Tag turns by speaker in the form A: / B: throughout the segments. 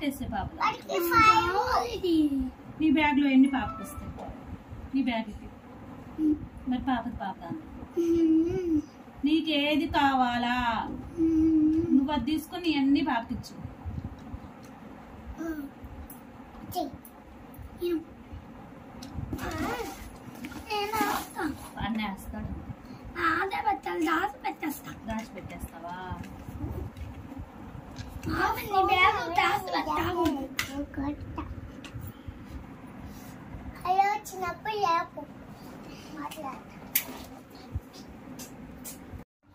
A: వేసే పాపలు. నీ బ్యాగ్ లో ఎన్ని పాపలు వస్తాయి? నీ బ్యాగ్ మరి పాపది పాప. నీకేది కావాలా నువ్వు అది తీసుకొని అన్ని పాపకిచ్చు. అన్నీ వేస్తాడు. దాచి పెట్టేస్తావా?
B: హలో చిన్నప్పుడు లేపు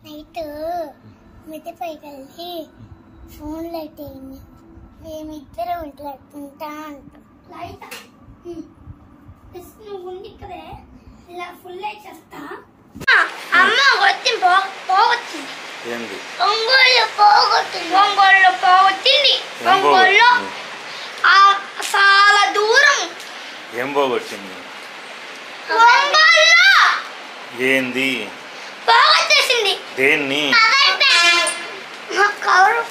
B: నైట్ మిద్దెపైకి వెళ్ళి ఫోన్ లైట్ అయింది. మేమిద్దరం మాట్లాడుకుంటా అంటాం. లైట్ నువ్వు ఉంది కదే ఇలా ఫుల్ లైట్ చేస్తా. అమ్మ వచ్చింది పోగొచ్చింది. ఒంగోలు పోగొచ్చింది. ఒంగోలు చాలా దూరం.
C: ఏం పోగొచ్చింది? ఏంది
B: పోగొచ్చేసింది.
C: దేన్ని?
B: కవరు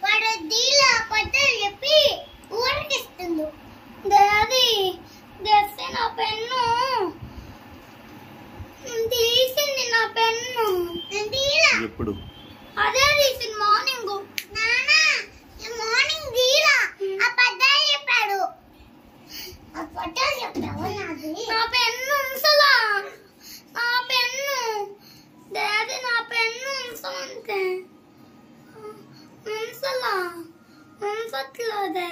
B: వాడు దీలా పట్టాలు చెప్పి ఊరికిస్తుంది. అది తెస్తే నా పెన్ను తీసింది. నా పెన్ను
C: ఎప్పుడు?
B: అదే తీసింది మార్నింగ్. మార్నింగ్ దీలా ఆ పట్టాలు చెప్పాడు. ఆ పట్టాలు చెప్పావు. నా పెన్ను ఉంచలా. నా పెన్ను డాడీ నా పెన్ను ఉంచమంటే ఉంచలా. ఉంచట్లేదు.